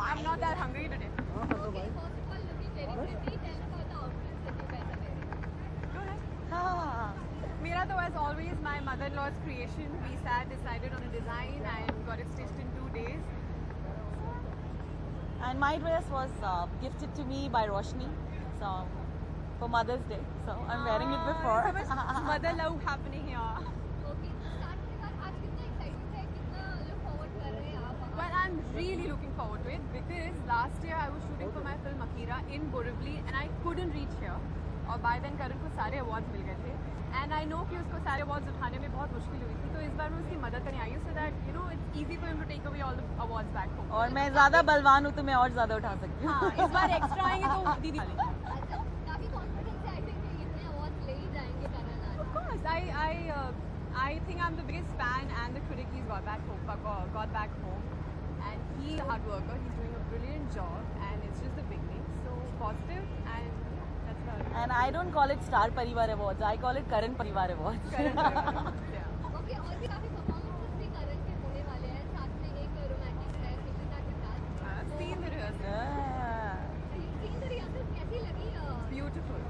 I'm not that hungry today. Okay, first of all, looking very pretty. Tell about the outfits that you guys are wearing. Go ahead. हाँ. Mera though, as always, my mother-in-law's creation. We sat, decided on a design, and got it stitched in 2 days. And my dress was gifted to me by Roshni, so for Mother's Day. So I'm wearing it before. So much mother love happening here. Okay, so start के बाद आज कितना excited है, कितना look forward कर रहे हैं आप? Well, I'm really looking forward to it because last year I was shooting for my film Akira in Borivali and I couldn't reach here. और by then करण को सारे awards मिल गए थे. And I know कि उसको सारे awards उठाने में बहुत मुश्किल हुई थी. तो इस बार मैं उसकी मदद करने आई हूँ so that you know it's easy for him to take away all the awards back home. और मैं ज़्यादा बलवान हूँ तो मैं और ज़्यादा उठा सकती हूँ. हाँ, इस बार extra आएंगे तो दीदी वाले. अच्छा, काफी confidence है, I think कि इतने awards ले ही जाएंगे करण आज. Of course, I think I'm the biggest fan and the critic he's got back home, and he's a hard worker. He's doing a brilliant job, and it's just the beginning. So positive, and that's about it. And I don't call it Star Parivar Awards. I call it Karan Parivar Awards. Yeah. Okay, और भी काफी performances भी करण के होने वाले हैं. साथ में एक romantic है निशिता के साथ. I've seen the rehearsal. Yeah. Seen the rehearsal, कैसी लगी? Beautiful.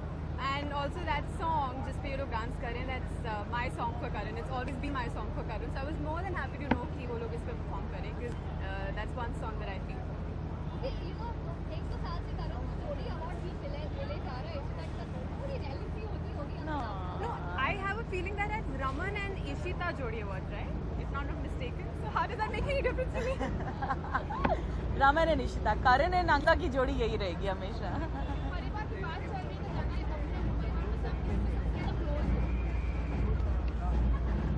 And also that song, Jis Pe Ye Log Dance Kar Rahe Hain, that's my song for Karan. It's always been my song for Karan. So I was more than happy to know कि वो लोग इस पे perform करें because that's one song that I feel. Okay, you know, 100 साल से करण को जोड़ी award भी मिले जा रहा है. इस तक पूरी reality होगी No. No, I have a feeling that it's Raman and Ishita Jodi Awards, right? If not mistaken. So how does that make any difference to me? Raman and Nishita, Karan and Anka की जोड़ी यही रहेगी हमेशा. परिवार की बात चल रही है तो जाना है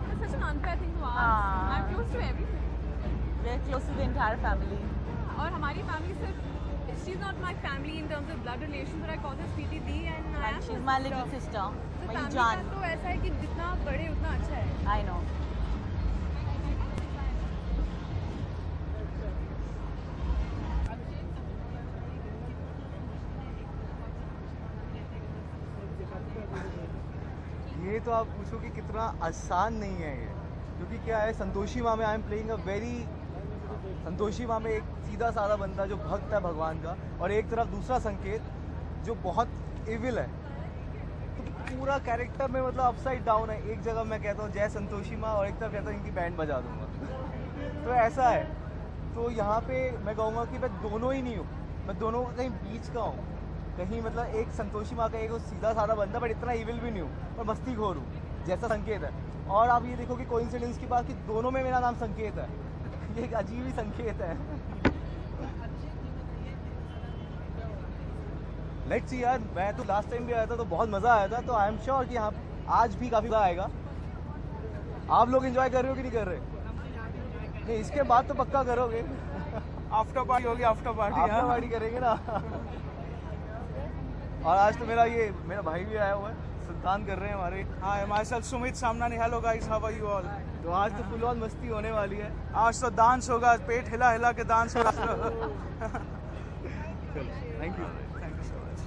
That's such an unfair thing to ask. हाँ. I'm close to everything. We're close to the entire family. और हमारी family सिर्फ she's not my family in terms of blood relation, but I call her Sweetie Di and I am And she's her my sister. little sister. So My family Jaan. का तो ऐसा है कि जितना बड़े उतना अच्छा है. I know. ये तो आप पूछो कि कितना आसान नहीं है ये, क्योंकि क्या है, संतोषी माँ में I am playing a very, Santoshi माँ में एक सीधा साधा बंदा जो भक्त है भगवान का, और एक तरफ दूसरा संकेत जो बहुत इविल है. तो पूरा कैरेक्टर में मतलब अपसाइड डाउन है. एक जगह मैं कहता हूँ जय संतोषी माँ और एक तरफ कहता हूँ इनकी बैंड बजा दूंगा. तो ऐसा है. तो यहाँ पे मैं कहूँगा कि मैं दोनों ही नहीं हूँ, मैं दोनों का कहीं बीच का हूँ. कहीं मतलब एक संतोषी माँ का एक सीधा साधा बंदा, बट इतना इविल भी नहीं हूँ, और मस्ती खोर हूँ जैसा संकेत है. और आप ये देखो कि कोइंसिडेंस की बात कि दोनों में मेरा नाम संकेत है. ये एक अजीब ही संकेत है. लेट्स सी यार, मैं तो लास्ट टाइम भी आया था तो बहुत मज़ा आया था, तो आई एम श्योर कि यहाँ आज भी काफ़ी मज़ा आएगा. आप लोग एंजॉय कर रहे हो कि नहीं कर रहे? नहीं, इसके बाद तो पक्का करोगे. आफ्टर पार्टी होगी, आफ्टर पार्टी करेंगे ना. और आज तो मेरा भाई भी आया हुआ है, सुल्तान कर रहे हैं हमारे. हाँ, myself Sumit Samnani. Hello guys, how are you all? तो आज तो फुल ऑन मस्ती होने वाली है. आज तो डांस होगा, पेट हिला हिला के डांस होगा. Thank you. Thank you so much.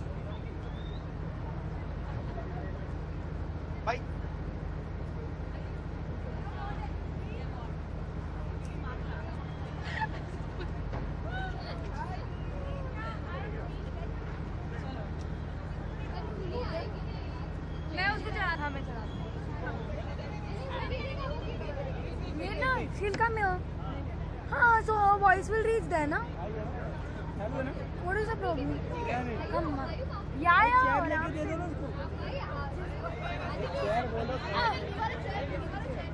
Bye. मैं उसको चढ़ा था, मैं चढ़ा था. Wait, no, she'll come here. हाँ, so her voice will reach there, na? What is the problem? Come on.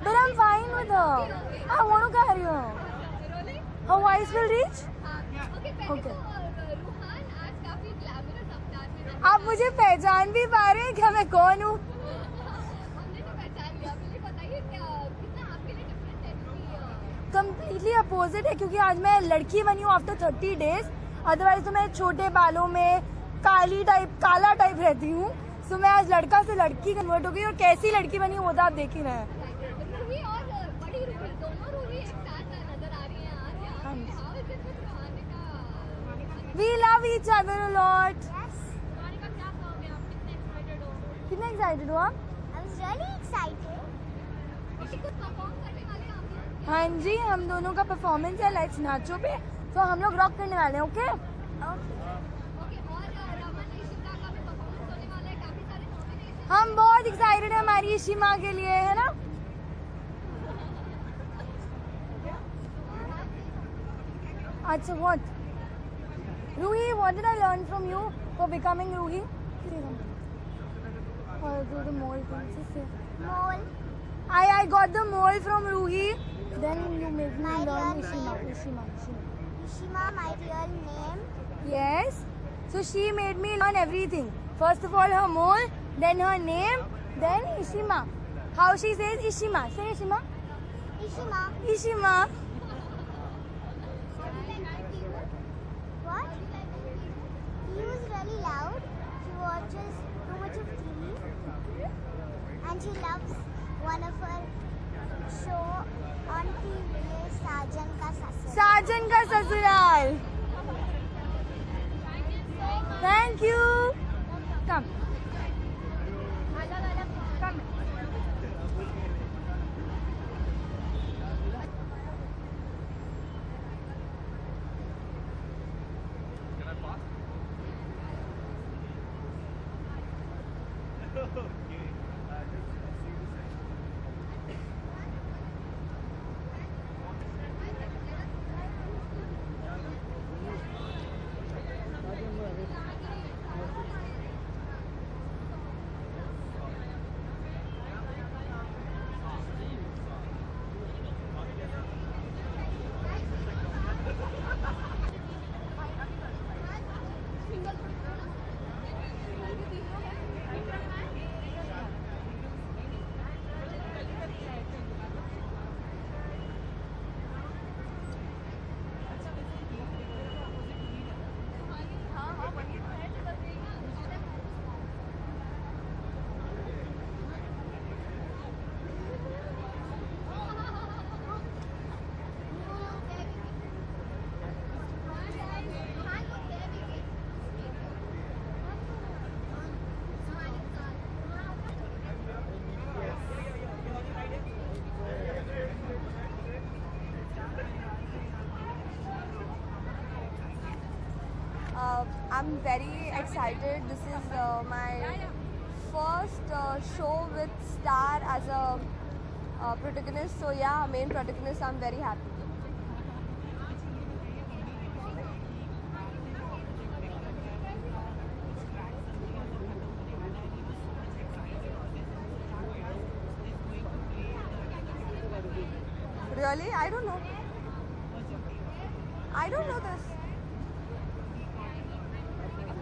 But I'm fine with her. I want to carry her. Her voice will reach? Okay. Ruhaan आज काफी glamorous अवतार में नजर आप मुझे पहचान भी पा रहे हैं क्या मैं कौन हूँ? हमने तो पहचान लिया. मुझे बताइए क्या कितना आपके लिए डिफरेंट है, क्योंकि कम्प्लीटली अपोजिट है, क्योंकि आज मैं लड़की बनी हूँ आफ्टर 30 डेज. अदरवाइज तो मैं छोटे बालों में काला टाइप रहती हूँ. सो मैं आज लड़का से लड़की कन्वर्ट हो गई, और कैसी लड़की बनी वो तो आप देख ही रहे हैं. रूही और बड़ी रूही, दोनों रूही एक साथ नजर आ रही हैं आज. हाँ जी. How is it with Rohanika? We love each other a lot. Rohanika, क्या कहोगे आप, कितने एक्साइटेड हो? कितने एक्साइटेड हो आप? I was really excited. कुछ परफॉर्म करने वाले हैं आप लोग? हाँ जी, हम दोनों का परफॉर्मेंस है लेट्स नाचो पे. सो हम लोग रॉक करने वाले हैं. ओके ओके, और रमन इशिता का भी परफॉर्मेंस होने वाला है, काफी सारे नॉमिनेशन. हम बहुत एक्साइटेड है हमारी इशिमा के लिए, है ना. अच्छा, what? Ruhi, what did I learn from you for becoming Ruhi? Or do the mole thing? Just say. Mole. I got the mole from Ruhi. Then you made me My learn real Ishima. name. Ishima. Ishima, my real name. Yes. So she made me learn everything. First of all her mole, then her name, then Ishima. How she says Ishima. Say Ishima. Ishima. Ishima. What? He was really loud. She watches too much of TV. And she loves one of her show on TV is Sajan Ka Sasur. साजन का ससुराल. Thank you. Come. Come. I'm very excited. This is my first show with Star as a protagonist. So yeah, main protagonist. I'm very happy. Really? I don't know. I don't know this.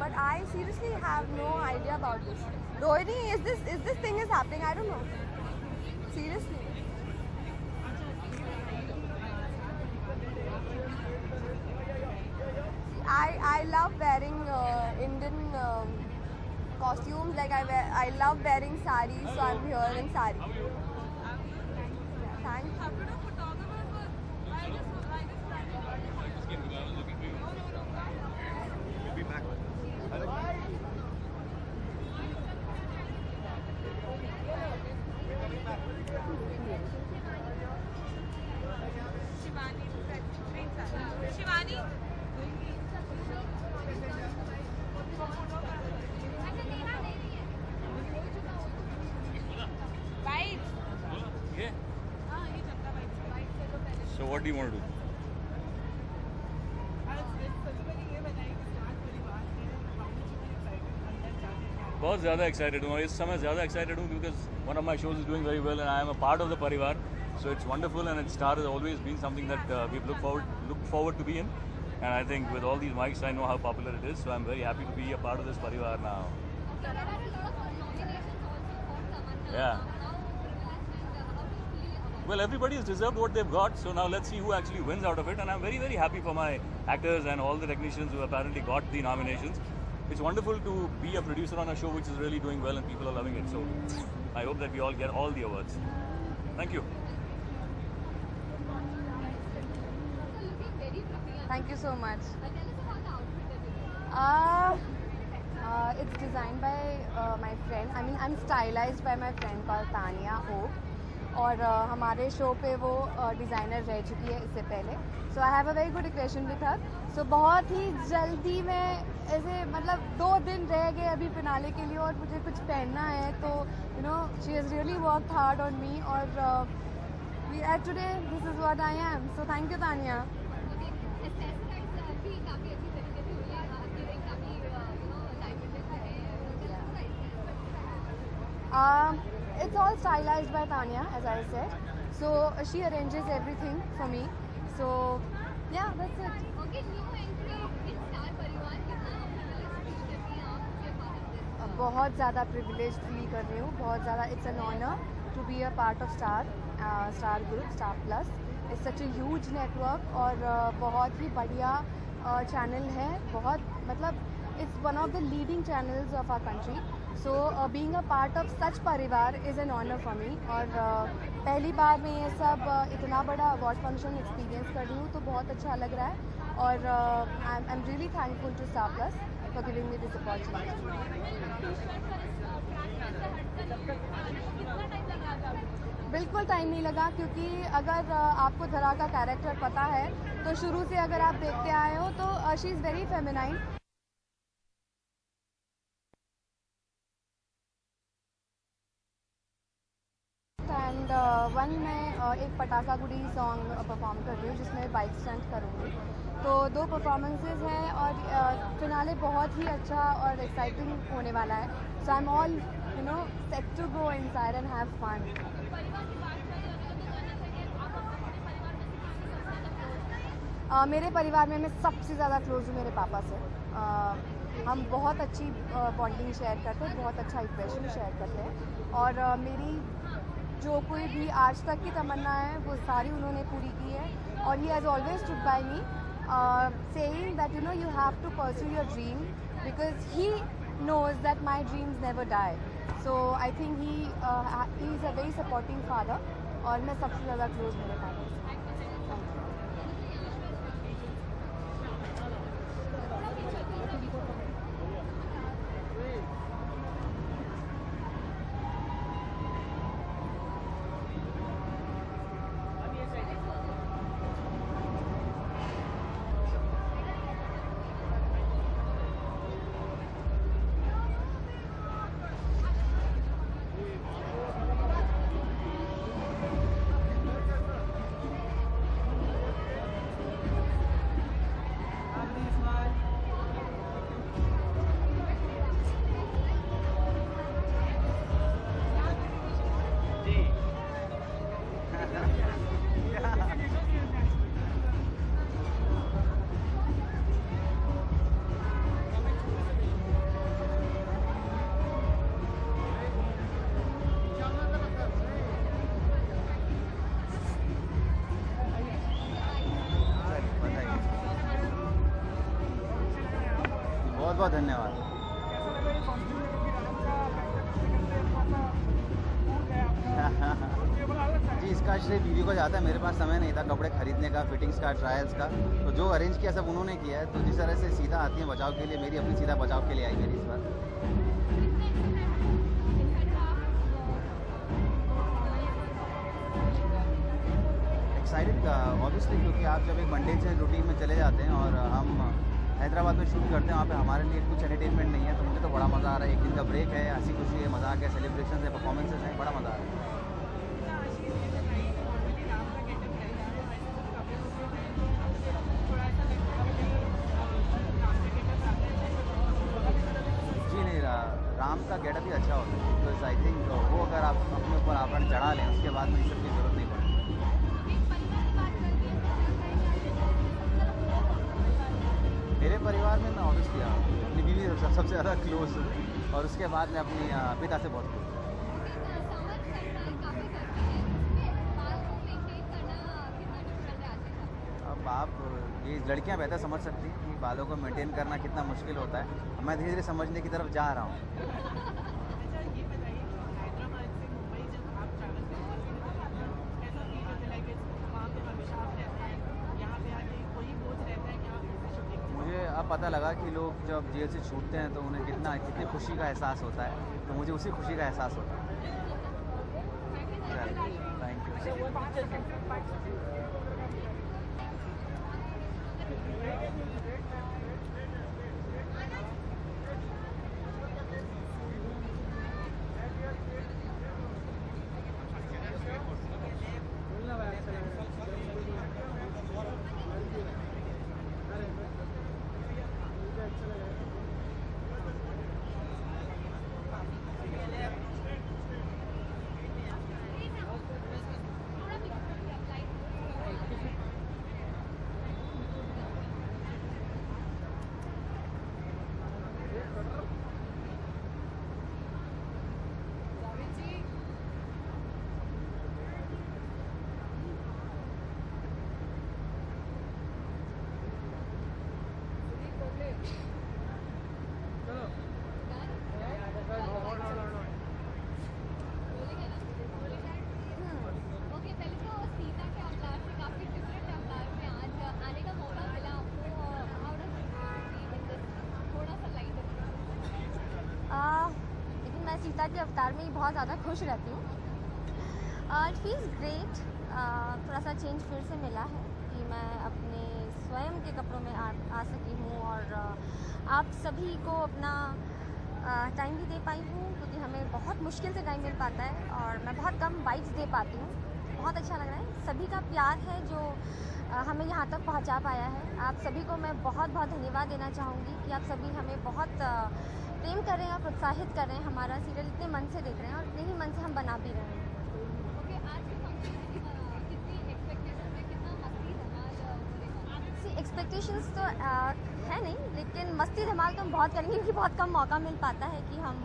But I seriously have no idea about this. Rohini, is this thing is happening? I don't know. Seriously. I love wearing Indian costumes. Like I love wearing saris, so I'm here in sari. Thank you. So what do you want to do? बहुत ज़्यादा excited हूँ इस समय ज़्यादा excited हूँ because one of my shows is doing very well and I am a part of the परिवार so it's wonderful and it Star has always been something that we've looked forward to be in, and I think with all these mics I know how popular it is, so I'm very happy to be a part of this parivar now. There are a lot of nominations also for Tamanna. Yeah. How will and how do you feel about Well, everybody has deserved what they've got, so now let's see who actually wins out of it. And I'm very, very happy for my actors and all the technicians who apparently got the nominations. It's wonderful to be a producer on a show which is really doing well and people are loving it. So I hope that we all get all the awards. Thank you. So looking very pretty. Thank you so much. Tell us about the outfit that you wear. It's designed by my friend. I mean, I'm stylized by my friend called Tanya Hope. और हमारे show पे वो designer रह चुकी है इससे पहले. So I have a very good equation with her. So बहुत ही जल्दी में ऐसे मतलब 2 दिन रह गए अभी फिनाले के लिए और मुझे कुछ पहनना है, तो you know she has really worked hard on me और today this is what I am. So thank you Tania. भी काफ़ी अच्छी तरीके से हुई है, आपकी रिंग काफ़ी डायमंड का है. It's all stylized by Tanya, as I said. So she arranges everything for me. So yeah, that's it. Okay, new entry in star परिवार, कितना फील करती हैं आप ये बात? बहुत ज़्यादा प्रिविलेज फील कर रही हूँ, बहुत ज़्यादा. It's an honour to be a part of Star group, Star Plus. It's such a huge network और बहुत ही बढ़िया चैनल है. बहुत मतलब it's one of the leading channels of our country. So being a part of such परिवार is an honour for me. और पहली बार मैं ये सब इतना बड़ा अवार्ड फंक्शन एक्सपीरियंस कर रही हूँ, तो बहुत अच्छा लग रहा है. और I am really thankful to Star Plus for giving me this opportunity. बिल्कुल टाइम नहीं लगा, क्योंकि अगर आपको धरा का कैरेक्टर पता है तो शुरू से अगर आप देखते आए हो तो she is very feminine. And one मैं एक पटाखा गुड़ी सॉन्ग परफॉर्म कर रही हूँ जिसमें बाइक स्टंट करूँगी. तो 2 परफॉर्मेंसेज हैं और फिनाले बहुत ही अच्छा और एक्साइटिंग होने वाला है. So I am all set to go inside and have fun. मेरे परिवार में मैं सबसे ज़्यादा क्लोज हूँ मेरे पापा से. हम बहुत अच्छी बॉन्डिंग शेयर करते हैं, बहुत अच्छा इक्वेशन शेयर करते हैं. और मेरी जो कोई भी आज तक की तमन्ना है वो सारी उन्होंने पूरी की है. और he has always stood by me, saying that you have to pursue your dream because he knows that my dreams never die. So I think he is a very supporting father. और मैं सबसे ज़्यादा close मेरे father से. बहुत धन्यवाद. जी, इसका श्रेय बीवी को जाता है. मेरे पास समय नहीं था कपड़े खरीदने का, फिटिंग्स का, ट्रायल्स का. तो जो अरेंज किया सब उन्होंने किया है. तो जिस तरह से सीधा आती हैं बचाव के लिए, मेरी अपनी सीधा बचाव के लिए आई मेरी इस बार. एक्साइटेड ऑब्वियसली, क्योंकि आप जब एक मंडे से रूटीन में चले जाते हैं और हम हैदराबाद में शूट करते हैं, वहाँ पे हमारे लिए कुछ एंटरटेनमेंट नहीं है. तो मुझे तो बड़ा मज़ा आ रहा है. एक दिन का ब्रेक है, हंसी खुशी है, मजाक है, सेलिब्रेशन है, परफॉर्मेंसेज हैं, बड़ा मज़ा आ रहा है. जी नहीं, राम का गेटअप ही अच्छा होता है. तो आई थिंक वो अगर आप अपने ऊपर आवरण चढ़ा लें, उसके बाद में इस सब की जरूरत नहीं पड़ती. मेरे परिवार में मैं ऑब्वियसली अपनी बीवी सबसे ज़्यादा क्लोज हूँ और उसके बाद मैं अपनी पिता से बहुत क्लोज हूँ. अब आप ये लड़कियाँ बेहतर समझ सकती हैं कि बालों को मेंटेन करना कितना मुश्किल होता है. मैं धीरे धीरे समझने की तरफ जा रहा हूँ. अब पता लगा कि लोग जब जेल से छूटते हैं तो उन्हें कितनी खुशी का एहसास होता है. तो मुझे उसी खुशी का एहसास होता है. ओके, पहले तो सीता के अवतार से काफी डिफरेंट अवतार में आज आने का मौका मिला आपको। How does it feel in this, थोड़ा सा लाइट? लेकिन मैं सीता के अवतार में ही बहुत ज़्यादा खुश रहती हूँ। It feels great. थोड़ा सा चेंज फिर से मिला है कि मैं अपने स्वयं के कपड़ों में आ सकी हूँ और आप सभी को अपना टाइम भी दे पाई हूँ, क्योंकि हमें बहुत मुश्किल से टाइम मिल पाता है और मैं बहुत कम वाइब्स दे पाती हूँ। बहुत अच्छा लग रहा है। सभी का प्यार है जो हमें यहाँ तक पहुँचा पाया है। आप सभी को मैं बहुत बहुत धन्यवाद देना चाहूँगी कि आप सभी हमें बहुत प्रेम कर रहे हैं और प्रोत्साहित कर रहे हैं। हमारा सीरियल इतने मन से देख रहे हैं और इतने ही मन से हम बना भी रहे हैं। ओके, आज के फंक्शन में कितनी एक्सपेक्टेशन है, कितना मस्ती धमाल होगा? एक्सपेक्टेशंस तो है नहीं, लेकिन मस्ती धमाल तो हम बहुत करेंगे क्योंकि बहुत कम मौका मिल पाता है कि हम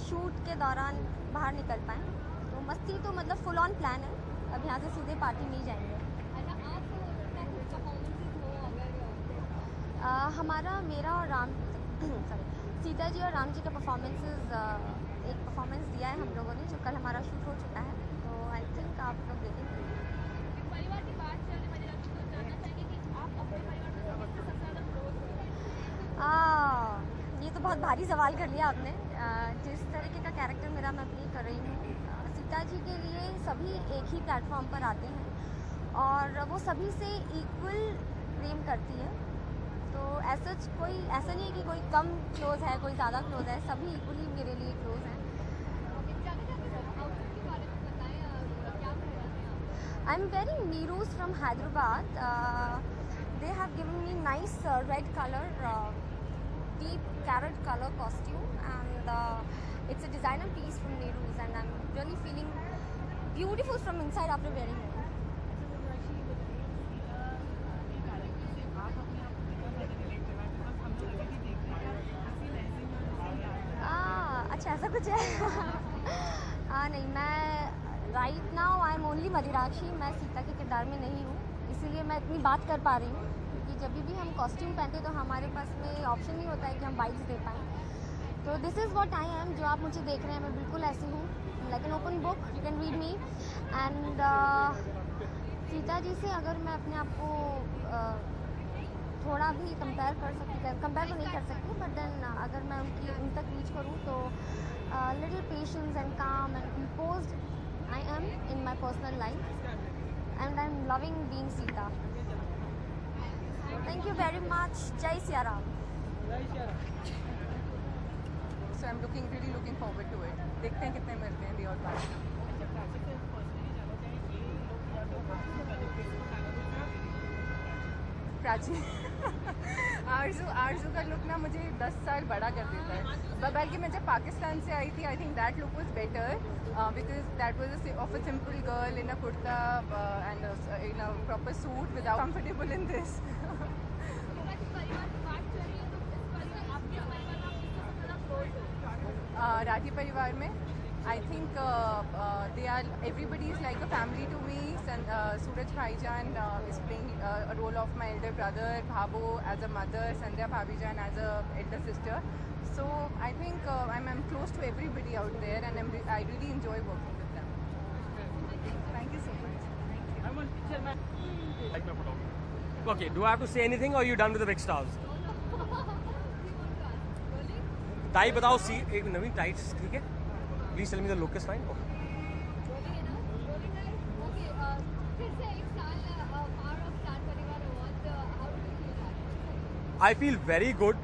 शूट के दौरान बाहर निकल पाएँ। तो मस्ती तो मतलब फुल ऑन प्लान है। अब यहाँ से सीधे पार्टी में ही जाएंगे। अच्छा, आपको लगता है परफॉर्मेंसेज हो अगर हमारा मेरा और राम सॉरी सीता जी और राम जी का परफॉर्मेंसेस एक परफॉर्मेंस दिया है हम लोगों ने, जो कल हमारा शूट हो चुका है। तो आई थिंक आप लोग देखेंगे। परिवार की बात चलने वाली तो जानना चाहेंगे कि आप अपने परिवार में सबसे ज़्यादा क्लोज हो? ये तो बहुत भारी सवाल कर लिया आपने। जिस तरीके का कैरेक्टर मेरा मैं प्ले कर रही हूँ, सीता जी के लिए सभी एक ही प्लेटफॉर्म पर आते हैं और वो सभी से इक्वल प्रेम करती है। तो ऐसा कोई ऐसा नहीं है कि कोई कम क्लोज है, कोई ज़्यादा क्लोज है। सभी इक्वली मेरे लिए क्लोज हैं। ओके, जाते जाते सर आउटफिट के बारे में बताएं, क्या पहना है आप? I am wearing Neeru's from Hyderabad. They have given me nice red color, deep carrot color costume, and it's a designer piece from Nehruz, and I'm really feeling beautiful from inside after wearing it. अच्छा ऐसा कुछ है? नहीं, मैं right now I am only Madirakshi. मैं सीता के किरदार में नहीं हूँ, इसीलिए मैं इतनी बात कर पा रही हूँ कि जब भी हम कॉस्ट्यूम पहनते तो हमारे पास में ऑप्शन नहीं होता है कि हम वाइब्स दे पाएँ. तो this is what I M. जो आप मुझे देख रहे हैं मैं बिल्कुल ऐसी हूँ, like an open book. You can read me. And Sita ji से अगर मैं अपने आप को थोड़ा भी कंपेयर कर सकती, कंपेयर तो नहीं कर सकती, बट देन अगर मैं उन तक रीच करूँ तो लिटिल पेशेंस एंड काम and composed I am in my personal life, and I am loving being Sita. Thank you very much. जय Siya Ram. So I'm really looking forward to it. देखते हैं कितने मिलते हैं और बात. प्राची आरजू का लुक ना मुझे 10 साल बड़ा कर देता है. बल्कि मैं जब पाकिस्तान से आई थी, I think that look was better because that was of a simple girl in a kurta and in a proper suit without comfortable in this. Rathi परिवार में I think they are, everybody is like a family to me. Suraj Bhaijan is playing a role of my elder brother, Bhabo as a mother, Sandhya Bhabijan as a elder sister. So I think I'm close to everybody out there, and I really enjoy working with them. Thank you so much. Okay, do I have to say anything or are you done with the big stars? Tie बताओ. एक नवीन tights ठीक है. Please tell me the look is fine. Okay. I feel very good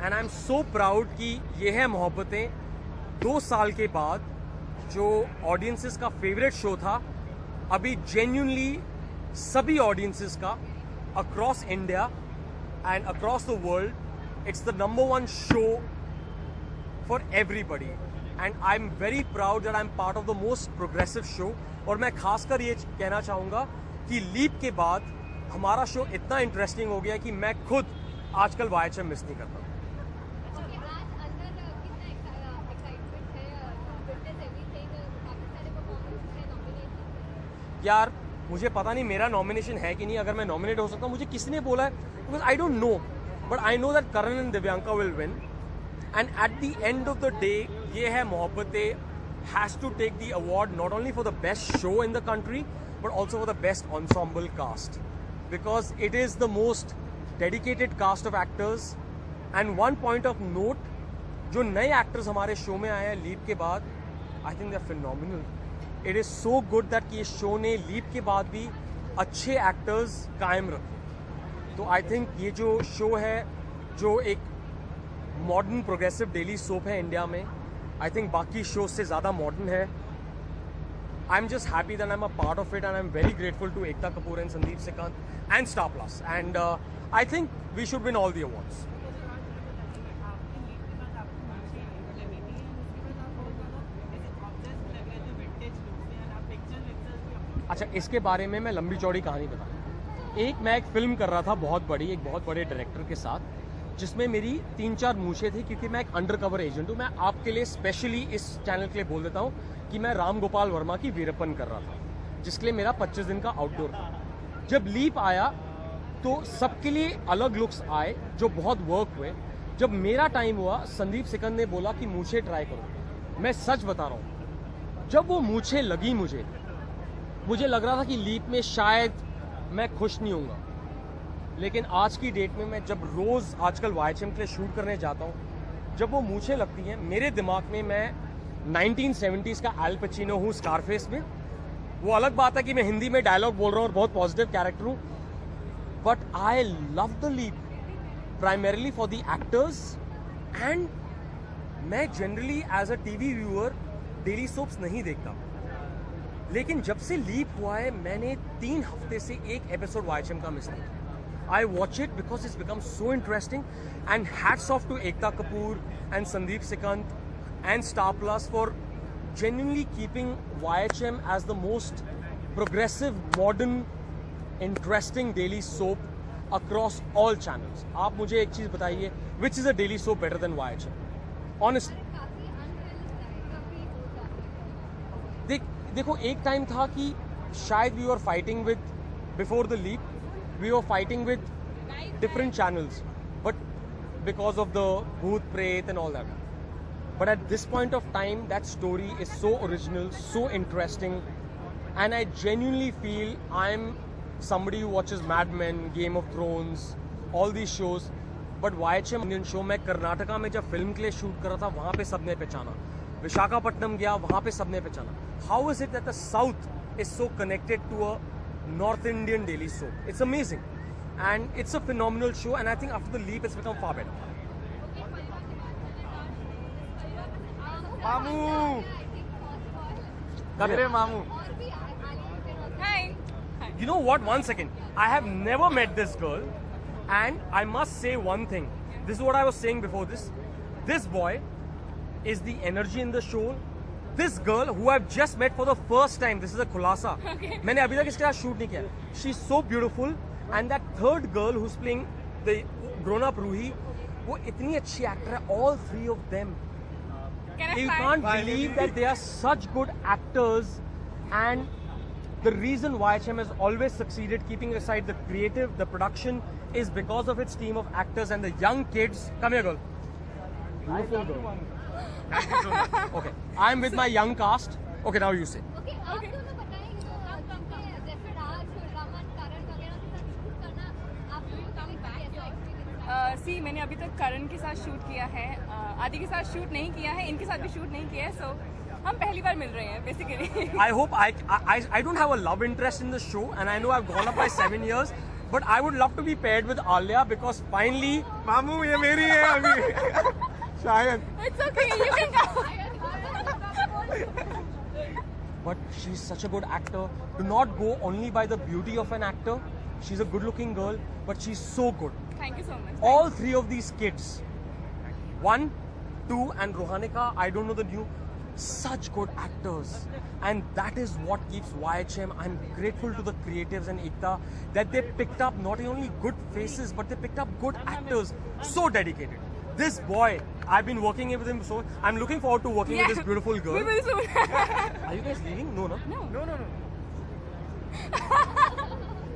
and I'm so proud कि ये है मोहब्बतें 2 साल के बाद जो ऑडियंसेस का फेवरेट शो था अभी जेन्युइनली सभी ऑडियंसेस का across India and across the world it's the number 1 show for everybody and I am very proud that I am part of the most progressive show. और मैं खासकर ये कहना चाहूँगा कि लीप के बाद हमारा शो इतना इंटरेस्टिंग हो गया कि मैं खुद आजकल YHM मिस नहीं करता. ओके, आज अंदर कितना एक्साइटमेंट है, विटनेस एवरीथिंग, काफी सारे परफॉर्मेंस है, नॉमिनेशन. यार मुझे पता नहीं मेरा नॉमिनेशन है कि नहीं. अगर मैं नॉमिनेट हो सकता हूँ, मुझे किसने बोला है, because I don't know, but I know that Karan and Divyanka will win. And at the end of the day Yeh Hai Mohabbatein has to take the award not only for the best show in the country but also for the best ensemble cast, because it is the most dedicated cast of actors. And one point of note, जो नए actors हमारे show में आए हैं leap के बाद, I think they are phenomenal. It is so good that कि इस शो ने लीप के बाद भी अच्छे एक्टर्स कायम रखे. तो आई थिंक ये जो शो है, जो एक मॉडर्न प्रोग्रेसिव डेली सोप है इंडिया में, आई थिंक बाकी शो से ज़्यादा मॉडर्न है. I am just happy that I am a part of it and I am very grateful to Ekta Kapoor and Sandeep Sikand and Star Plus. And I think we should win all the awards. अच्छा, इसके बारे में मैं लंबी चौड़ी कहानी बताऊँ. मैं एक फिल्म कर रहा था बहुत बड़ी, एक बहुत बड़े डायरेक्टर के साथ, जिसमें मेरी 3-4 मूछें थी क्योंकि मैं एक अंडर कवर एजेंट हूँ. मैं आपके लिए स्पेशली इस चैनल के लिए बोल देता हूँ कि मैं राम गोपाल वर्मा की वीरप्पन कर रहा था, जिसके लिए मेरा 25 दिन का आउटडोर था. जब लीप आया तो सबके लिए अलग लुक्स आए जो बहुत वर्क हुए. जब मेरा टाइम हुआ, संदीप सिकंद ने बोला कि मूछें ट्राई करो. मैं सच बता रहा हूँ, जब वो मूछें लगी मुझे लग रहा था कि लीप में शायद मैं खुश नहीं होऊंगा. लेकिन आज की डेट में मैं जब रोज़ आजकल YHM के लिए शूट करने जाता हूँ, जब वो मूछें लगती हैं, मेरे दिमाग में मैं 1970s का एल पचिनो हूँ स्कारफेस में. वो अलग बात है कि मैं हिंदी में डायलॉग बोल रहा हूँ और बहुत पॉजिटिव कैरेक्टर हूँ, but I love the leap primarily for the actors. And मैं generally as a TV viewer daily soaps नहीं देखता, लेकिन जब से लीप हुआ है मैंने 3 हफ्ते से एक एपिसोड YHM का मिस नहीं किया. I watch it because it's become so interesting, and hats off to Ekta Kapoor and Sandeep Sikand and Star Plus for genuinely keeping YHM as the most progressive, modern, interesting daily soap across all channels. आप मुझे एक चीज़ बताइए, which is a daily soap better than YHM? Honestly. काफी unrealistic, काफी हो जाता है. देखो, एक टाइम था कि शायद we were fighting with, before the leap, we were fighting with different channels, but because of the Bhoot Pret and all that. But at this point of time, that story is so original, so interesting, and I genuinely feel I'm somebody who watches Mad Men, Game of Thrones, all these shows. But YHM Indian show, मैं कर्नाटका में जब film के लिए shoot कर रहा था, वहाँ पे सबने पहचाना. विशाखापट्टनम गया, वहाँ पे सबने पहचाना. How is it that the South is so connected to a North Indian daily soap? It's amazing, and it's a phenomenal show, and I think after the leap it's become far better. मामू, Come मेरे here. मामू. और भी Alia Hi. You know what? One second. I have never met this girl, and I must say one thing. This is what I was saying before this. This boy is the energy in the show. This girl who I've just met for the first time, this is a khulasa. मैंने अभी तक इसके साथ shoot नहीं किया. She's so beautiful, and that third girl who's playing the grown-up Ruhi, वो इतनी अच्छी एक्टर है. All 3 of them. Can I You fly? can't believe that they are such good actors, and the reason YHM has always succeeded, keeping aside the creative, the production, is because of its team of actors and the young kids. Come here, girl. Beautiful girl. Okay, I'm with my young cast. Okay, now you say. Okay, आप दोनों बताएं कि जैसे राज, रमन, करण वगैरह के साथ shoot करना, आप लोगों का कैसा एक्सपीरियंस है? सी मैंने अभी तक करण के साथ शूट किया है, आदि के साथ शूट नहीं किया है, इनके साथ भी शूट नहीं किया है, सो हम पहली बार मिल रहे हैं basically. I hope I don't have a love interest in the show, and I know I've gone up by 7 years, but I would love to be paired with Alia because finally मामू ये मेरी है अभी शायद It's okay, you can go. but she's such a good actor. Do not go only by the beauty of an actor. She's a good looking girl, but she's so good. Thank you so much. All three of these kids, 1, 2 and Rohanika, I don't know the new, such good actors, and that is what keeps YHM. I'm grateful to the creatives and Ekta that they picked up not only good faces but they picked up good actors. So dedicated. This boy, I've been working with him, so I'm looking forward to working with this beautiful girl. We will soon. Are you guys leaving? No. no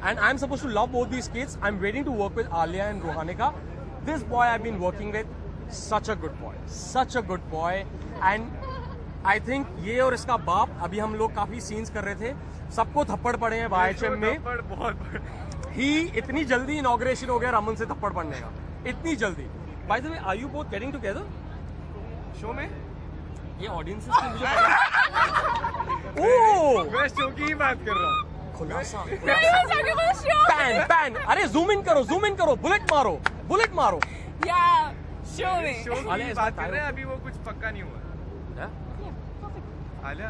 And I'm supposed to love both these kids. I'm waiting to work with Alia and Rohanika. This boy I've been working with, such a good boy. Such a good boy. And I think ये और इसका बाप, अभी हम लोग काफी scenes कर रहे थे, सबको थप्पड़ पड़े हैं YHM में. बहुत ही इतनी जल्दी इनॉग्रेशन हो गया रमन से थप्पड़ पड़ने का, इतनी जल्दी. By the way, are you both getting together? Show में ये ऑडियंसेस को मुझे ओह मैं शो की ही बात कर रहा हूँ खुलासा. Talking about the show. Pan अरे जूम इन करो, बुलेट मारो. Yeah, show me. शो की आलिया, ही इस बात बात कर रहे हैं अभी वो कुछ पक्का नहीं हुआ Yeah? आलिया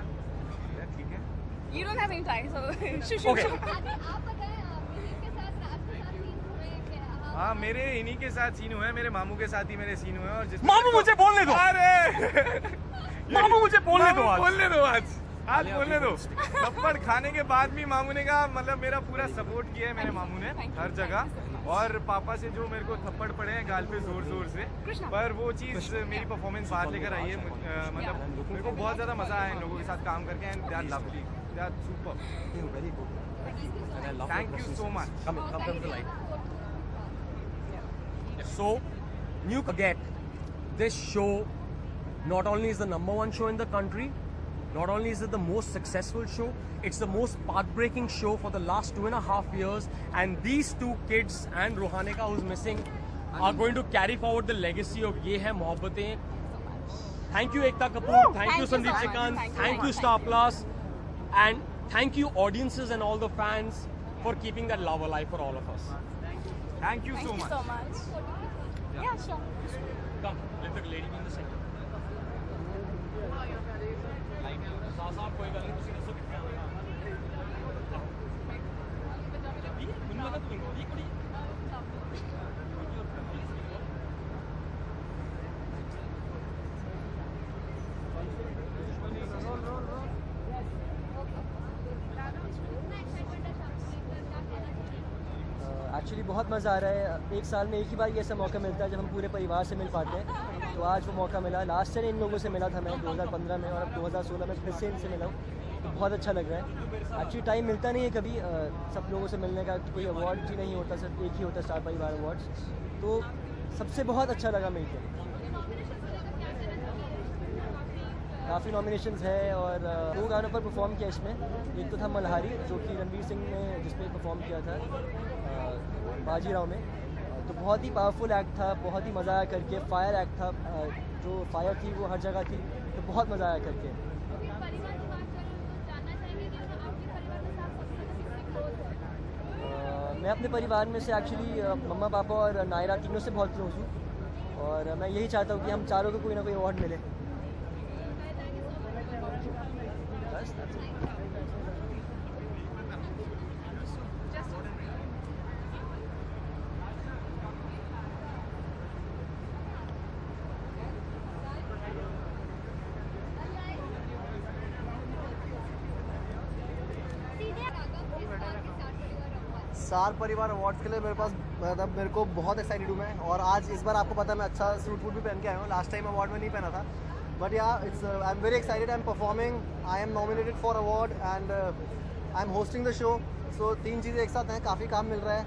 यार ठीक है You don't have any time, so shoo. Okay. आप बताएं मिहिर के साथ राज के साथ सीन हुए क्या हाँ मेरे इन्हीं के साथ सीन हुए हैं मेरे मामू के साथ ही मेरे सीन हुए हैं और जिस मामू मुझे बोलने दो. अरे मामू मुझे बोलने दो आज. बोलने दो आज बोलने दो थप्पड़ खाने के बाद भी मामू ने कहा मतलब मेरा पूरा सपोर्ट किया है मेरे मामू ने हर जगह और पापा से जो मेरे को थप्पड़ पड़े हैं गाल पे जोर से पर वो चीज़ मेरी परफॉर्मेंस बाहर लेकर आई है मतलब मेरे को बहुत ज़्यादा मज़ा आया इन लोगों के साथ काम करके and they are lovely they are super Very good. And I love Thank your you presence. so much. Come to the light. So, New Forget, this show not only is the #1 show in the country, not only is it the most successful show, it's the most path-breaking show for the last 2.5 years. And these two kids and Rohanika, who's missing, are going to carry forward the legacy of Ye Hai Mohabbatein. Thank you, Ekta Kapoor. Thank you, Thank you Sandeep so much. Sikand. Thank you Thank so you, much. Star Plus. And thank you, audiences and all the fans, for keeping that love alive for all of us. Thank you Thank so you much so much. Yeah, sure. Come, let the lady be in the center. साहब कोई गल नहीं तुसी दसो किथे आना ਮੈਨੂੰ ਲੱਗਾ ਤੂੰ ਇਹ ਕੁੜੀ एक्चुअली बहुत मज़ा आ रहा है. एक साल में एक ही बार ये ऐसा मौका मिलता है जब हम पूरे परिवार से मिल पाते हैं. तो आज वो मौका मिला. लास्ट ईयर इन लोगों से मिला था मैं 2015 में और अब 2016 में फिर से इनसे मिला हूँ. तो बहुत अच्छा लग रहा है. एक्चुअली टाइम मिलता नहीं है कभी सब लोगों से मिलने का. कोई अवार्ड ही नहीं होता, सिर्फ एक ही होता स्टार परिवार अवार्ड्स. तो सबसे बहुत अच्छा लगा मिलकर. काफ़ी नॉमिनेशंस है और 2 गानों पर परफॉर्म किया इसमें. एक तो था मल्हारी जो कि रणवीर सिंह ने जिस पे परफॉर्म किया था बाजीराव में. तो बहुत ही पावरफुल एक्ट था, बहुत ही मज़ा आया करके. फायर एक्ट था, जो फायर थी वो हर जगह थी. तो बहुत मज़ा आया करके. मैं अपने परिवार में से एक्चुअली मम्मा पापा और नायरा तीनों से बहुत क्लोज हूँ और मैं यही चाहता हूँ कि हम चारों को कोई ना कोई अवार्ड मिले. बस that's it. स्टार परिवार अवार्ड्स के लिए मेरे पास मतलब मेरे को बहुत एक्साइटेड हूँ मैं. और आज इस बार आपको पता है मैं अच्छा सूट वूट भी पहन के आया हूँ. लास्ट टाइम अवार्ड में नहीं पहना था. But yeah it's I am very excited. I am performing, I am nominated for award and I am hosting the show. So 3 चीज़ें एक साथ हैं. काफ़ी काम मिल रहा है.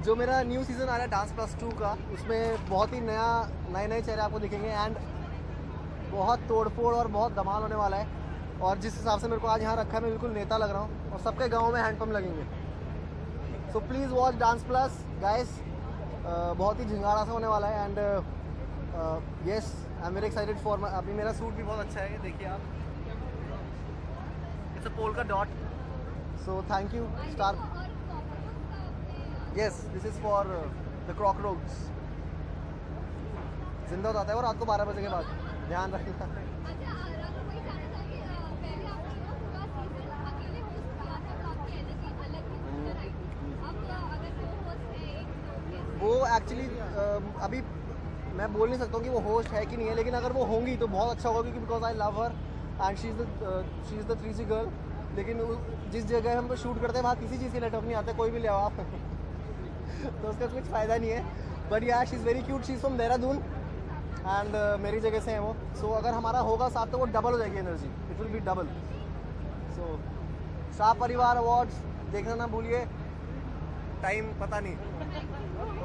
जो मेरा न्यू सीज़न आ रहा है डांस प्लस 2 का, उसमें बहुत ही नए चेहरे आपको दिखेंगे एंड बहुत तोड़फोड़ और बहुत धमाल होने वाला है. और जिस हिसाब से मेरे को आज यहाँ रखा है मैं बिल्कुल नेता लग रहा हूँ और सबके गाँव में हैंडपम्प लगेंगे. So please watch dance plus guys. बहुत ही झिंगारा सा होने वाला है and yes I am very excited for अभी मेरा सूट भी बहुत अच्छा है, देखिए आप, it's a polka dot, so thank you star. Yes, this is for the cockroach, जिंदा हो जाता है वो रात को 12 बजे के बाद, ध्यान रखना। वो एक्चुअली अभी मैं बोल नहीं सकता हूँ कि वो होस्ट है कि नहीं है, लेकिन अगर वो होंगी तो बहुत अच्छा होगा, क्योंकि because I love her and she is the 3C girl. लेकिन जिस जगह हम शूट करते हैं वहाँ किसी चीज़ के नेटवर्क नहीं आते, कोई भी ले आओ आप तो उसका कुछ फ़ायदा नहीं है। बट या she is very cute, she is from Dehradun and मेरी जगह से हैं वो। सो अगर हमारा होगा साथ तो वो डबल हो जाएगी energy, it will be double. So Shah Parivaar awards देखना ना भूलिए, टाइम पता नहीं।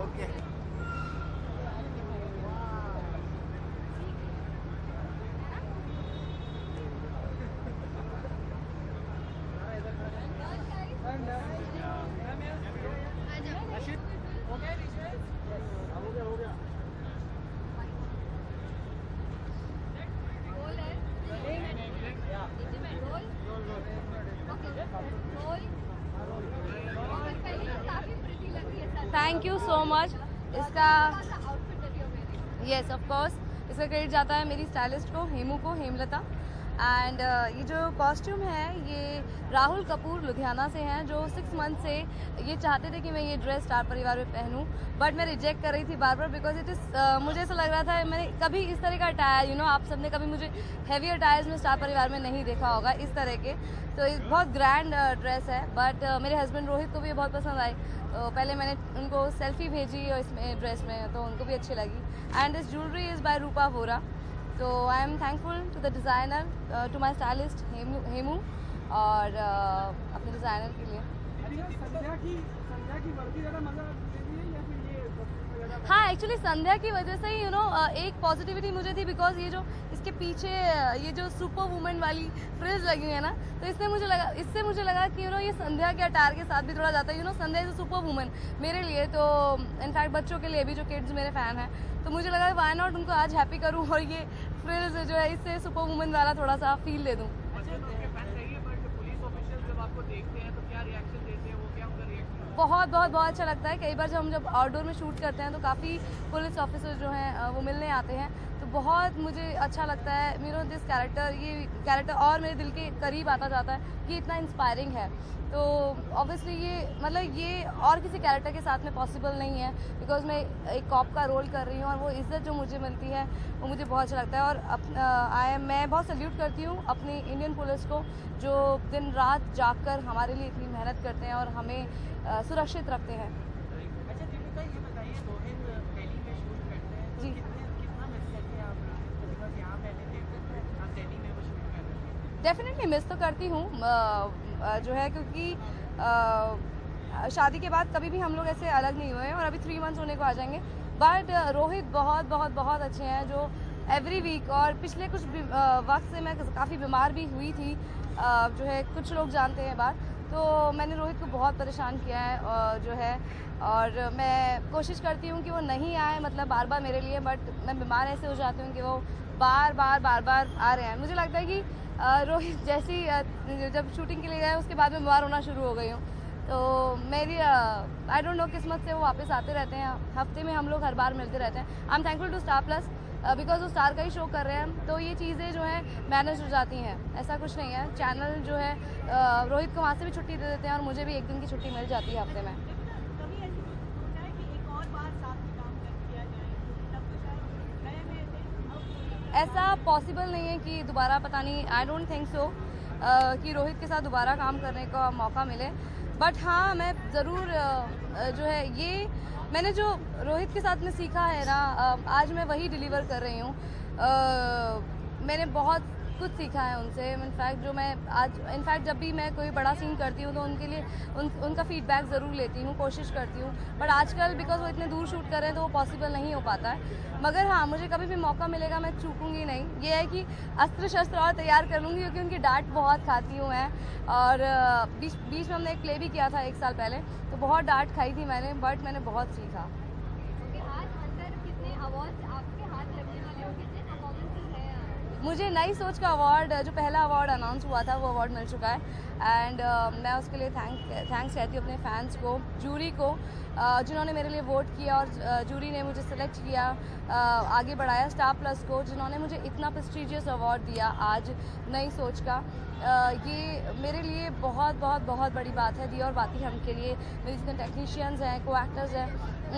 Okay thank you so much. इसका यस ऑफ कोर्स इसका क्रेडिट जाता है मेरी स्टाइलिस्ट को, हेमलता। एंड ये जो कॉस्ट्यूम है ये राहुल कपूर लुधियाना से हैं, जो 6 मंथ से ये चाहते थे कि मैं ये ड्रेस स्टार परिवार में पहनूं, बट मैं रिजेक्ट कर रही थी बार बार, बिकॉज इट इज़ मुझे ऐसा लग रहा था मैंने कभी इस तरह का अटायर आप सबने कभी मुझे हैवी अटायर्स में स्टार परिवार में नहीं देखा होगा इस तरह के। तो ये बहुत ग्रैंड ड्रेस है, बट मेरे हस्बैंड रोहित को भी ये बहुत पसंद आई। तो पहले मैंने उनको सेल्फी भेजी और इसमें ड्रेस में, तो उनको भी अच्छी लगी। And this jewellery is by Rupa Vora. तो I am thankful to the designer, to my stylist Hemu और अपने डिज़ाइनर के लिए। हाँ, एक्चुअली संध्या की वजह से ही एक पॉजिटिविटी मुझे थी, बिकॉज ये जो इसके पीछे ये जो सुपर वुमेन वाली फ्रिल्स लगी हुई है ना, तो इससे मुझे लगा कि ये संध्या के अटायर के साथ भी थोड़ा जाता है। संध्या इज़ अ सुपर वुमेन मेरे लिए, तो इनफैक्ट बच्चों के लिए भी जो किड्स मेरे फ़ैन हैं, तो मुझे लगा वाई नॉट उनको आज हैप्पी करूँ और ये फ्रिल्स जो है इससे सुपर वुमेन वाला थोड़ा सा फील दे दूँ। बहुत अच्छा लगता है। कई बार जब आउटडोर में शूट करते हैं तो काफ़ी पुलिस ऑफिसर जो हैं वो मिलने आते हैं, तो बहुत मुझे अच्छा लगता है। दिस कैरेक्टर और मेरे दिल के करीब आता जाता है, ये इतना इंस्पायरिंग है। तो ऑब्वियसली ये और किसी कैरेक्टर के साथ में पॉसिबल नहीं है, बिकॉज मैं एक कॉप का रोल कर रही हूँ और वो इज़्ज़त जो मुझे मिलती है वो मुझे बहुत अच्छा लगता है। और मैं बहुत सल्यूट करती हूँ अपनी इंडियन पुलिस को, जो दिन रात जागकर हमारे लिए इतनी मेहनत करते हैं और हमें सुरक्षित रखते हैं। अच्छा दीपिका, ये बताइए, रोहित दिल्ली में शूट करते हैं तो जी, कितना मिस करते हैं आप? बिकॉज यहाँ पहले थे, आप दिल्ली में वो शूट कर रहे हैं। डेफिनेटली मिस तो करती हूँ जो है, क्योंकि शादी के बाद कभी भी हम लोग ऐसे अलग नहीं हुए और अभी 3 मंथ्स होने को आ जाएंगे। बट रोहित बहुत अच्छे हैं, जो एवरी वीक, और पिछले कुछ वक्त से मैं काफ़ी बीमार भी हुई थी, जो है कुछ लोग जानते हैं बात, तो मैंने रोहित को बहुत परेशान किया है जो है, और मैं कोशिश करती हूँ कि वो नहीं आए, मतलब बार बार मेरे लिए, बट मैं बीमार ऐसे हो जाती हूँ कि वो बार बार आ रहे हैं। मुझे लगता है कि रोहित जैसी जब शूटिंग के लिए गए उसके बाद मैं बीमार होना शुरू हो गई हूँ। तो मेरी आई डोंट नो किस्मत से वो वापस आते रहते हैं, हफ्ते में हम लोग हर बार मिलते रहते हैं। I am thankful to Star Plus, because वो स्टार का ही शो कर रहे हैं, तो ये चीज़ें जो है मैनेज हो जाती हैं, ऐसा कुछ नहीं है। चैनल जो है रोहित को वहाँ से भी छुट्टी दे देते हैं और मुझे भी 1 दिन की छुट्टी मिल जाती है हफ्ते में। ऐसा पॉसिबल नहीं है कि दोबारा, पता नहीं, आई डोंट थिंक सो कि रोहित के साथ दोबारा काम करने का मौका मिले। बट हाँ, मैं ज़रूर जो है ये मैंने जो रोहित के साथ में सीखा है ना, आज मैं वही डिलीवर कर रही हूँ। मैंने बहुत कुछ सीखा है उनसे। इनफैक्ट जब भी मैं कोई बड़ा सीन करती हूँ तो उनके लिए उनका फीडबैक ज़रूर लेती हूँ, कोशिश करती हूँ। बट आजकल बिकॉज वो इतने दूर शूट कर रहे हैं तो वो पॉसिबल नहीं हो पाता है। मगर हाँ, मुझे कभी भी मौका मिलेगा मैं चूकूंगी नहीं। ये है कि अस्त्र शस्त्र और तैयार कर लूँगी, क्योंकि उनकी डांट बहुत खाती हूँ मैं। और बीच में हमने एक प्ले भी किया था 1 साल पहले, तो बहुत डांट खाई थी मैंने, बट मैंने बहुत सीखा। हाथ अंदर कितने अवार्ड्स आपके हाथ लगने वाले हो, कितने मुझे नई सोच का अवार्ड, जो पहला अवार्ड अनाउंस हुआ था, वो अवार्ड मिल चुका है एंड मैं उसके लिए थैंक्स कहती हूँ अपने फैंस को, जूरी को, जिन्होंने मेरे लिए वोट किया और जूरी ने मुझे सेलेक्ट किया, आगे बढ़ाया स्टार प्लस को, जिन्होंने मुझे इतना प्रेस्टीजियस अवार्ड दिया आज नई सोच का। ये मेरे लिए बहुत बहुत बहुत बड़ी बात है। दिया और बाती हम के लिए, मेरे जितने टेक्नीशियंस हैं, को एक्टर्स हैं,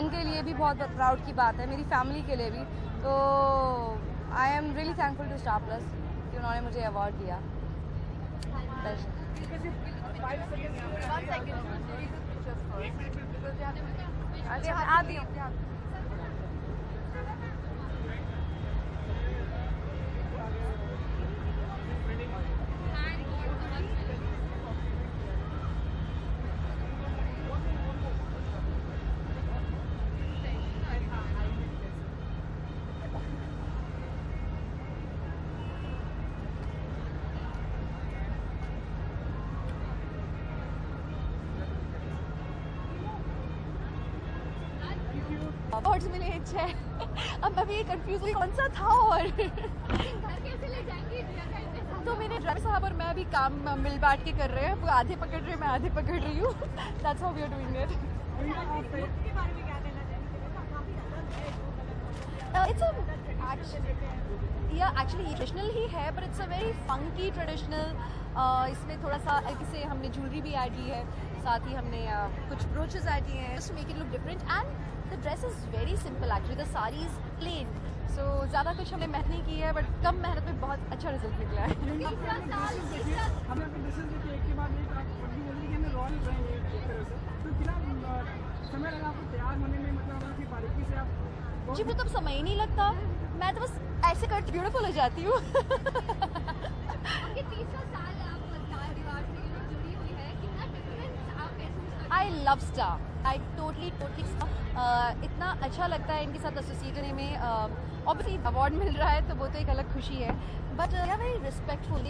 उनके लिए भी बहुत प्राउड की बात है, मेरी फैमिली के लिए भी। तो I am really thankful to Star Plus कि उन्होंने मुझे अवार्ड दिया। अच्छा, मैं आती हूँ। अवार्ड्स मिले 6। अब मैं भी कंफ्यूज हुई कौन सा था और घर कैसे ले जाएंगे तो मेरे ड्राइवर साहब और मैं भी काम मिल बांट के कर रहे हैं। वो आधे पकड़ रहे हैं, मैं आधे पकड़ रही हूँ। That's how we are doing it. Actually traditional ही है, but it's a very funky traditional. इसमें थोड़ा सा इसे हमने ज्वेलरी भी ऐड की है, साथ ही हमने कुछ ब्रोचेस ऐड किए हैं to make it look different and the dress is very simple actually, the sari is plain. So ज़्यादा कुछ हमने मेहनत नहीं की है, बट कम मेहनत में बहुत अच्छा रिजल्ट निकला है। जी मुझे तब समय ही नहीं लगता, मैं तो बस ऐसे कर ब्यूटीफुल हो जाती हूँ। तीसरा साल आप स्टार परिवार से जुड़ी हुई है, कितना डिफरेंस आप महसूस करते हैं? I love star, I totally इतना अच्छा लगता है इनके साथ एसोसिएट होने में। ऑब्वियसली अवार्ड मिल रहा है तो वो तो एक अलग खुशी है, बट या वेरी रिस्पेक्टफुल।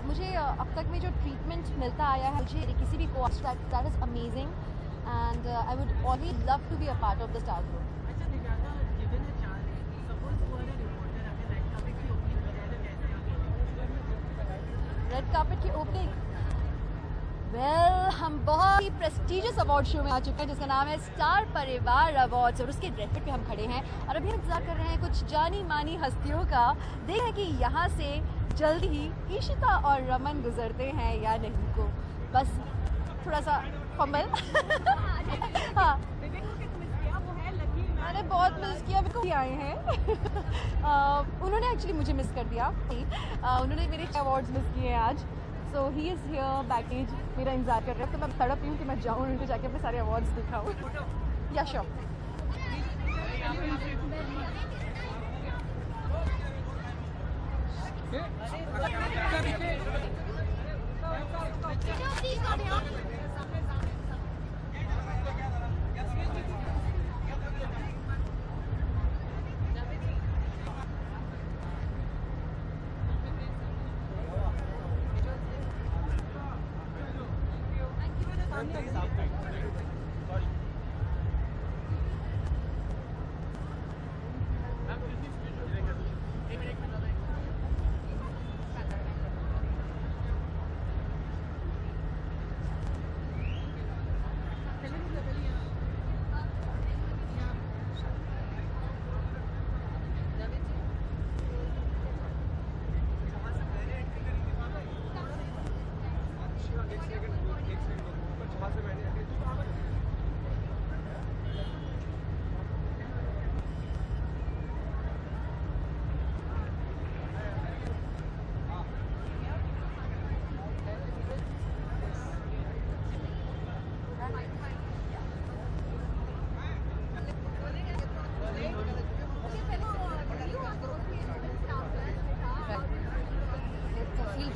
मुझे अब तक में जो ट्रीटमेंट मिलता आया है मुझे किसी भी को, that is amazing and I would always love to be a part of the Star group. Red carpet की ओपनिंग, वेल हम बहुत ही प्रेस्टिजियस अवार्ड शो में आ चुके हैं जिसका नाम है स्टार परिवार अवार्ड्स, और उसके रेड पे हम खड़े हैं और अभी इंतजार कर रहे हैं कुछ जानी मानी हस्तियों का। देखें कि यहाँ से जल्द ही ईशिता और रमन गुजरते हैं या नहीं को, बस थोड़ा सा फंबल। हाँ मैंने बहुत मिस किया, मेरे को भी आए हैं। उन्होंने एक्चुअली मुझे मिस कर दिया, उन्होंने मेरे अवार्ड्स मिस किए हैं आज। सो ही इज़ हियर बैकेज, मेरा इंतजार कर रहे हैं, तो मैं तड़प रही हूँ कि मैं जाऊँ उनको जाके अपने सारे अवार्ड्स दिखाऊँ। या श्योर।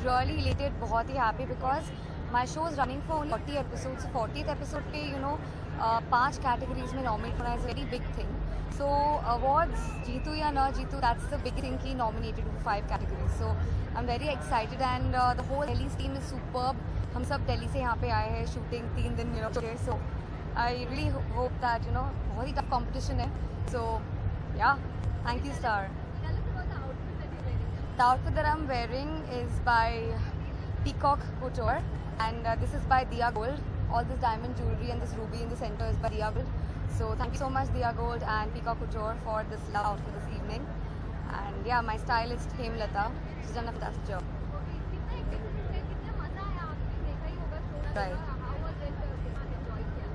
Really elated, बहुत ही happy because my show is running for only 40 episodes. 40th episode पे 5 categories में nominate होना is a very big thing. So awards Jitu या ना Jitu, that's the big thing कि nominated to 5 categories. So I'm very excited and the whole Delhi's team is superb. हम सब दिल्ली से यहाँ पे आए हैं, shooting 3 दिन okay. So I really hope that बहुत ही tough competition है. So yeah, thank you Star. Tell us about the outfit that you're wearing. The outfit that I'm wearing is by Peacock Couture, and this is by Dia Gold. All this diamond jewelry and this ruby in the center is by Dia Gold. So thank you so much Dia Gold and Peacock Couture for this love outfit this evening. And yeah, my stylist Hemlata, she's done a fantastic job. कितना मजा आया आपने देखा ही होगा show Right. How was it कितना enjoy किया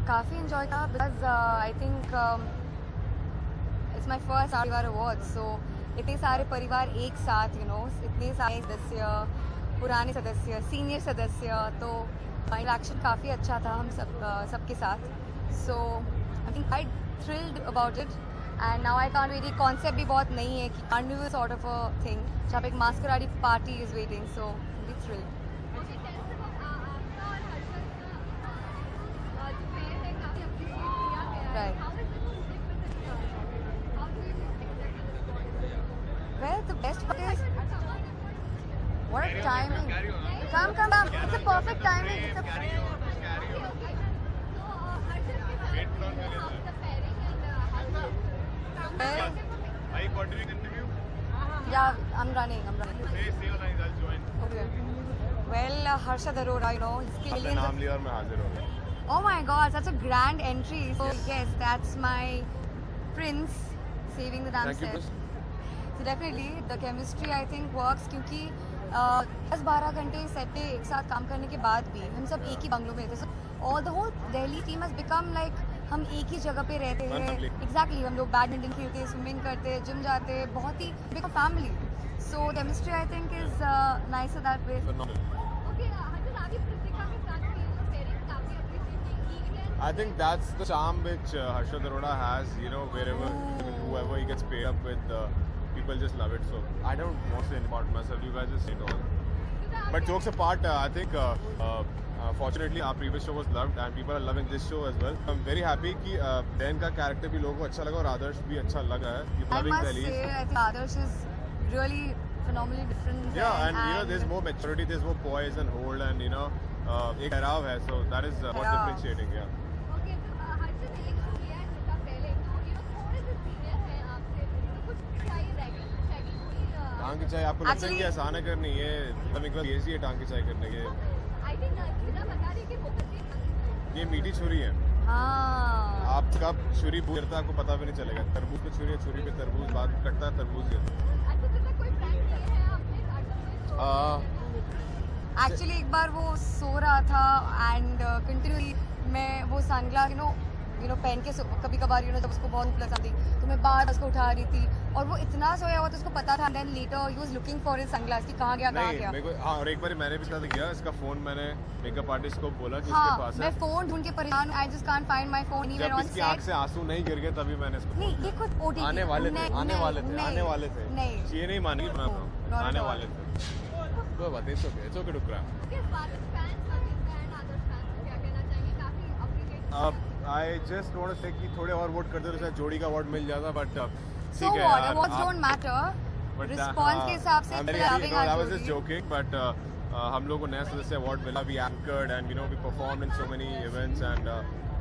काफ़ी enjoy था because I think it's my first परिवार awards, so इतने सारे परिवार एक साथ, you know, इतने सारे सदस्य, पुराने सदस्य, सीनियर सदस्य, तो इंटरेक्शन काफ़ी अच्छा था हम सबके साथ. So I think quite thrilled about it, and now I can't wait. Concept भी बहुत नई है कि carnival sort of a thing, जहाँ पे एक masquerade party is waiting, so I'm really thrilled. Okay टेंस आपका और हर्षद का जो पेयर है काफी अप्रिशिएट किया गया है Right. How is it to stick with this how do you accept this Well, the best part is what a timing. Come. It's a perfect timing. It's a Are you continuing the interview? yeah. I'm running. Say your lines, I'll join. Okay. Well, Harshad Arora, you know, he's अपना killing नाम लिया और मैं हाजिर हो गया. Oh my God, such a grand entry. So yes, that's my prince saving the damn Thank you, set. Prince. So definitely the chemistry I think works क्योंकि 10-12 घंटे सेट पे एक साथ काम करने के बाद भी हम सब एक ही बंगलों में थे. So all the whole Delhi team has become like हम एक ही जगह पे रहते One हैं. family. Exactly, हम लोग बैडमिंटन खेलते, स्विमिंग करते, जिम जाते, बहुत ही big family. So chemistry I think is nicer that way. Phenomenal. Okay Harshad आप भी कृतिका के साथ की जो पेयरिंग काफी अप्रिशिएट की है I think that's the charm which Harshad Arora has, you know, wherever, whoever he gets paired up with, people just love it. So I don't want to say anything about myself, you guys just say it all. But jokes apart, I think fortunately our previous show was loved and people are loving this show as well. I'm very happy कि Dan का character भी लोगों को अच्छा लगा और आदर्श भी अच्छा लग रहा है. People I loving must Delhi. say, I think Adarsh is really phenomenally different. Yeah, than- and you know, there's more maturity, there's more poise and hold, and you know, एक ठहराव है, so that is what's ठहराव. differentiating, yeah. Okay तो हर्षद एक show किया है जिसका पहले तो यू नो थोड़े से सीनियर है आपसे तो कुछ चाहिए रहेगी चाहिए कोई टांग की चाय आपको लगता है Actually- कि आसान है करनी ये मतलब एक बार इजी है टांग की चाय करने के आई थिंक सीधा बता रही कि फोकस ये मीठी छुरी है हाँ. आप कब छुरी गिरता है आपको पता भी नहीं चलेगा तरबूज पे छुरी है छुरी पे तरबूज बाद कटता है तरबूज गिरता अच्छा तो कोई प्रैंक किए हैं आपने हर्षद है एक्चुअली एक बार वो सो रहा था एंड कंटिन्यूली मैं वो सनग्लास यू नो पहन के कभी कभार जब उसको बहुत धूप लगती तो मैं बार उसको उठा रही थी और वो इतना सोया हुआ था उसको पता था. Then later he was looking for his sunglass कि कहाँ गया नहीं मेरे को हाँ और एक बार मैंने भी साथ किया इसका फोन मैंने मेकअप आर्टिस्ट को बोला कि इसके हाँ पास मैं है फोन ढूंढ के परेशान हूँ. I just can't find my phone anywhere जब ऑन इसकी आंख सेट. से आंसू नहीं गिर गए तभी मैंने इसको नहीं ये खुद ओटीटी आने वाले थे आने वाले थे नहीं ये नहीं मानेगी No, not at आने all. वाले थे कोई बात नहीं it's okay to cry okay स्वादिष्ट fans Kritika and Adarsh fans को क्या कहना चाहेंगे काफी appreciate I just want to say कि थोड़े और वोट करते तो शायद जोड़ी का अवार्ड मिल जाता but so what awards don't matter. Response के हिसाब से I was just joking, but हम लोग को नया सदस्य अवार्ड मिला. We anchored and you know we performed in so many events and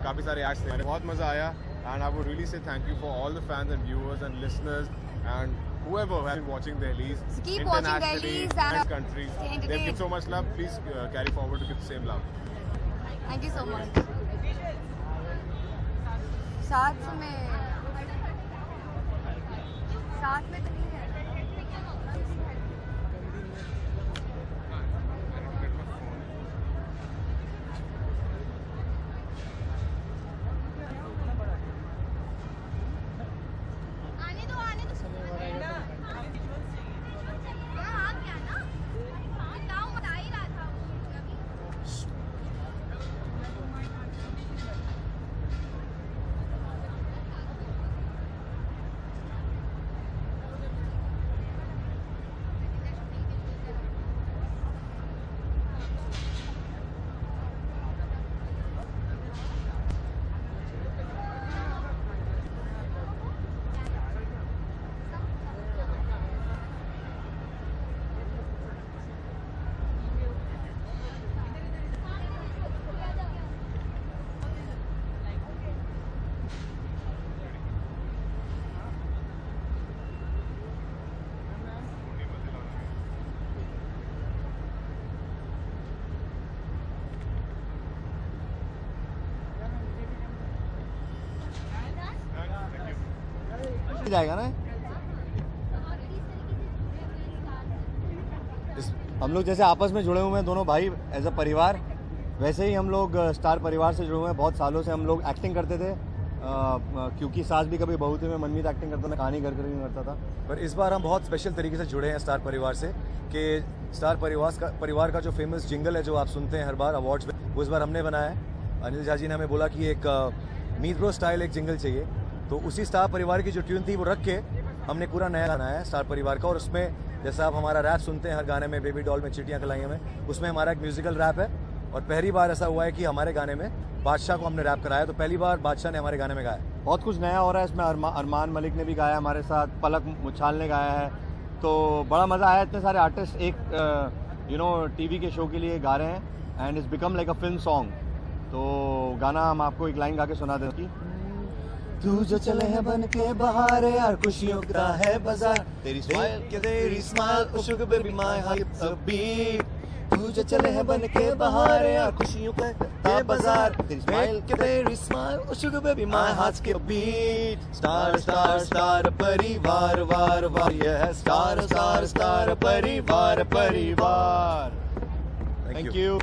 काफी सारे acts थे. बहुत मजा आया and I would really say thank you for all the fans and viewers and listeners and whoever has been watching Delhi's So keep watching internationally Delhi's and country. stay They've entertained. given so much love. Please carry forward to give the same love. Thank you so much. साथ में तो नहीं है. आने दो हाँ आप क्या ना बताओ बता ही रहा था वो अभी जाएगा ना। हम लोग जैसे आपस में जुड़े हुए हैं दोनों भाई एज अ परिवार, वैसे ही हम लोग स्टार परिवार से जुड़े हुए हैं। बहुत सालों से हम लोग एक्टिंग करते थे, क्योंकि सास भी कभी बहू थी में मनमीत एक्टिंग करता था, कहानी घर करता था। पर इस बार हम बहुत स्पेशल तरीके से जुड़े हैं स्टार परिवार से, कि स्टार परिवार का जो फेमस जिंगल है जो आप सुनते हैं हर बार अवार्ड्स में, वो इस बार हमने बनाया है। अनिल झा जी ने हमें बोला कि एक मीत ब्रो स्टाइल एक जिंगल चाहिए, तो उसी स्टार परिवार की जो ट्यून थी वो रख के हमने पूरा नया गाना है स्टार परिवार का। और उसमें जैसा आप हमारा रैप सुनते हैं हर गाने में, बेबी डॉल में, चिट्टियाँ कलाइयाँ में, उसमें हमारा एक म्यूजिकल रैप है। और पहली बार ऐसा हुआ है कि हमारे गाने में बादशाह को हमने रैप कराया, तो पहली बार बादशाह ने हमारे गाने में गाया। बहुत कुछ नया हो रहा है इसमें। अरमान मलिक ने भी गाया हमारे साथ, पलक मुछाल ने गाया है, तो बड़ा मज़ा आया। इतने सारे आर्टिस्ट एक टीवी के शो के लिए गा रहे हैं and it's become like a film song. तो गाना हम आपको एक लाइन गा के सुना दें। तू जो चले है बन के बाहर यार, खुशियों का है बाजार, तेरी smile oh sugar baby my heart a beat. तू जो चले है बन के बाहर यार, खुशियों का है बाजार, तेरी smile oh sugar baby my heart के बीट। स्टार स्टार स्टार परिवार वार वार, ये स्टार स्टार स्टार परिवार परिवार। Thank you.